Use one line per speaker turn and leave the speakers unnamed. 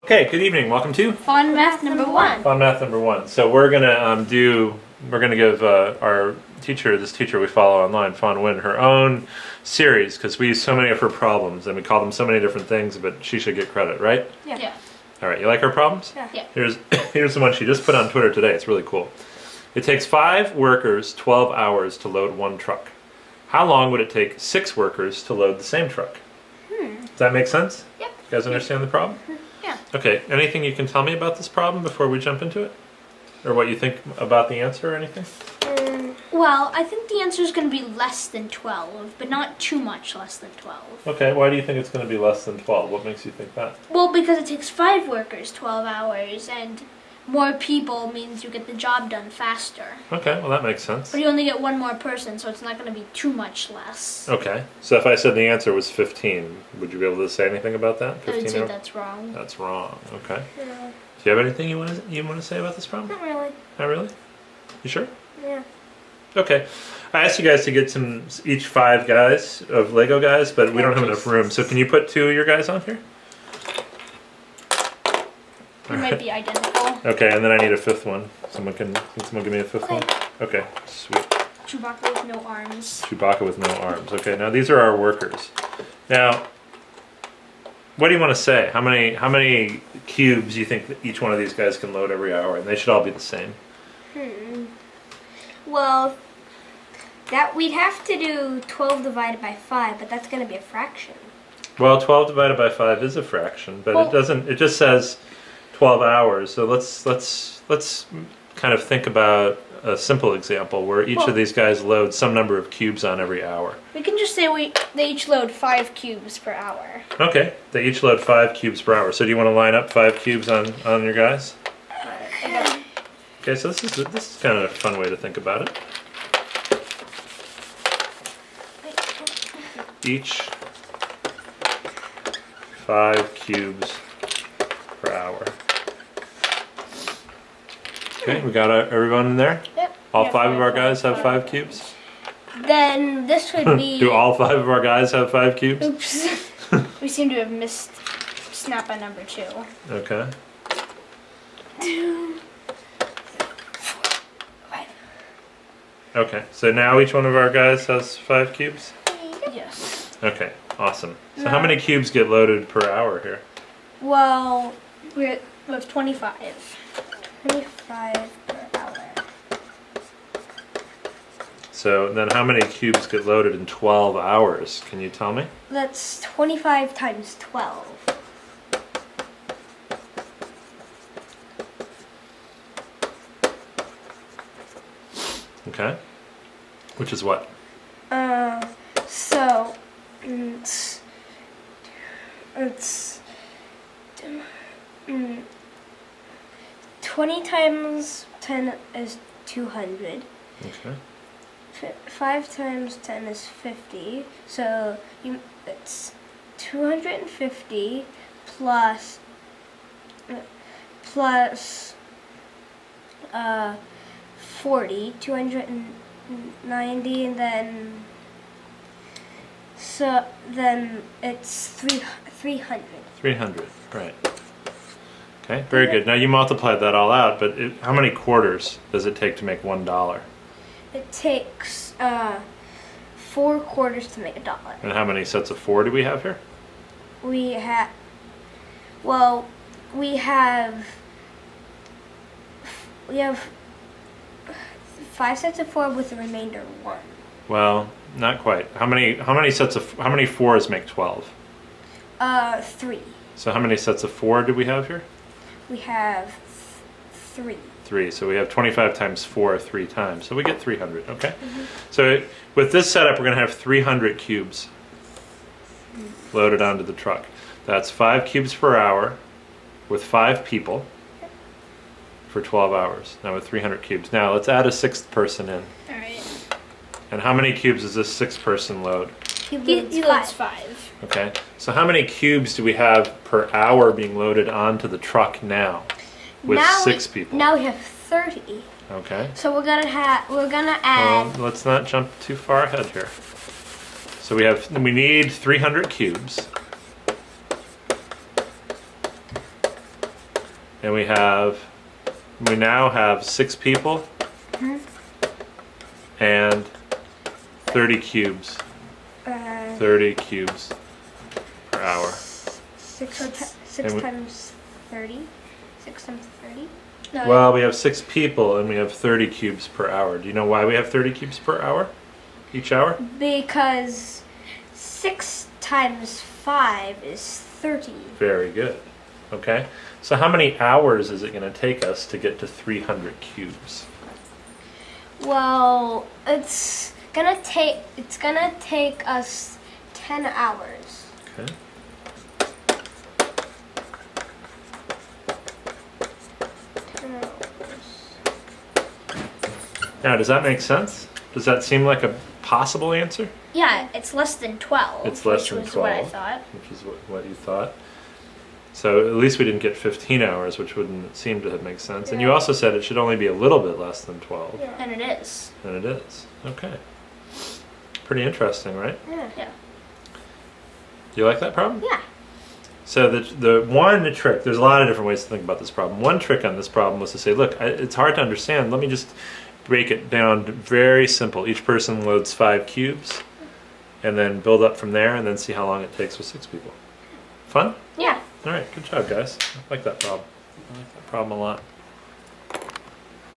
Okay, good evening. Welcome to
FawnMath number 1.
FawnMath number 1. So we're gonna give our teacher, this teacher we follow online, Fawn Nguyen, her own series because we use so many of her problems and we call them so many different things, but she should get credit, right?
Yeah.
All right, you like her problems?
Yeah.
Here's the one she just put on Twitter today. It's really cool. It takes 5 workers 12 hours to load one truck. How long would it take 6 workers to load the same truck? Does that make sense?
Yep.
You guys understand the problem?
Yeah.
Okay, anything you can tell me about this problem before we jump into it? Or what you think about the answer or anything?
Well, I think the answer is going to be less than 12, but not too much less than 12.
Okay, why do you think it's going to be less than 12? What makes you think that?
Well, because it takes 5 workers 12 hours, and more people means you get the job done faster.
Okay, well that makes sense.
But you only get one more person, so it's not going to be too much less.
Okay, so if I said the answer was 15, would you be able to say anything about that?
I would
15
say
hours?
that's wrong.
That's wrong, okay.
Yeah.
Do you have anything you want to say about this problem?
Not really.
Not really? You sure?
Yeah.
Okay. I asked you guys to get each 5 guys of Lego guys, but we don't have enough room. So can you put 2 of your guys on here?
They might be identical.
Okay, and then I need a 5th one. Can someone give me a 5th one? Okay, sweet.
Chewbacca with no arms.
Chewbacca with no arms. Okay, now these are our workers. Now, what do you want to say? How many cubes do you think that each one of these guys can load every hour? And they should all be the same.
Well, that we'd have to do 12 divided by 5, but that's going to be a fraction.
Well, 12 divided by 5 is a fraction, but it doesn't. It just says 12 hours. So let's kind of think about a simple example where each of these guys loads some number of cubes on every hour.
We can just say they each load 5 cubes per hour.
Okay, they each load 5 cubes per hour. So do you want to line up 5 cubes on your guys? Okay, so this is kind of a fun way to think about it. Each 5 cubes per hour. Okay, we got everyone in there?
Yep.
All 5 of our guys have 5 cubes?
Then this would be...
Do all 5 of our guys have 5 cubes?
Oops. We seem to have missed snap on number 2.
Okay.
2, 5.
Okay, so now each one of our guys has 5 cubes?
Yes.
Okay, awesome. So how many cubes get loaded per hour here?
Well,
We have 25.
25 per hour.
So then how many cubes get loaded in 12 hours? Can you tell me?
That's 25 times 12.
Okay. Which is what?
So it's 20 times 10 is 200.
Okay.
5 times 10 is 50. So it's 250 plus 40, 290, and then it's 300.
300, right. Okay, very good. Now you multiplied that all out, but how many quarters does it take to make $1?
It takes 4 quarters to make $1.
And how many sets of 4 do we have here?
We have 5 sets of 4 with the remainder 1.
Well, not quite. How many 4s make 12?
3.
So how many sets of 4 do we have here?
We have 3.
3. So we have 25 times 4 3 times. So we get 300, okay? So with this setup, we're going to have 300 cubes loaded onto the truck. That's 5 cubes per hour with 5 people for 12 hours. Now with 300 cubes. Now let's add a 6th person in.
Alright.
And how many cubes does this 6th person load?
He loads 5.
Okay. So how many cubes do we have per hour being loaded onto the truck now with 6 people?
Now we have 30.
Okay.
So we're gonna add.
Well, let's not jump too far ahead here. So we need 300 cubes. And we now have 6 people and 30 cubes. 30 cubes per hour.
6
And we-
times 30. 6 times 30.
No,
Well, we have 6 people and we have 30 cubes per hour. Do you know why we have 30 cubes per hour? Each hour?
Because 6 times 5 is 30.
Very good. Okay. So how many hours is it going to take us to get to 300 cubes?
Well, it's gonna take us 10 hours.
Okay.
10 hours.
Now, does that make sense? Does that seem like a possible answer?
Yeah, it's less than 12.
It's less
which
than
was
12.
what I thought.
Which is what you thought. So at least we didn't get 15 hours, which wouldn't seem to have made sense. And you
Yeah.
also said it should only be a little bit less than 12.
Yeah.
And it is.
And it is. Okay. Pretty interesting, right?
Yeah.
Yeah.
You like that problem?
Yeah.
So the one trick, there's a lot of different ways to think about this problem. One trick on this problem was to say, look, it's hard to understand. Let me just break it down very simple. Each person loads 5 cubes and then build up from there and then see how long it takes with 6 people. Fun?
Yeah.
All right, good job, guys. I like that problem. I like that problem a lot.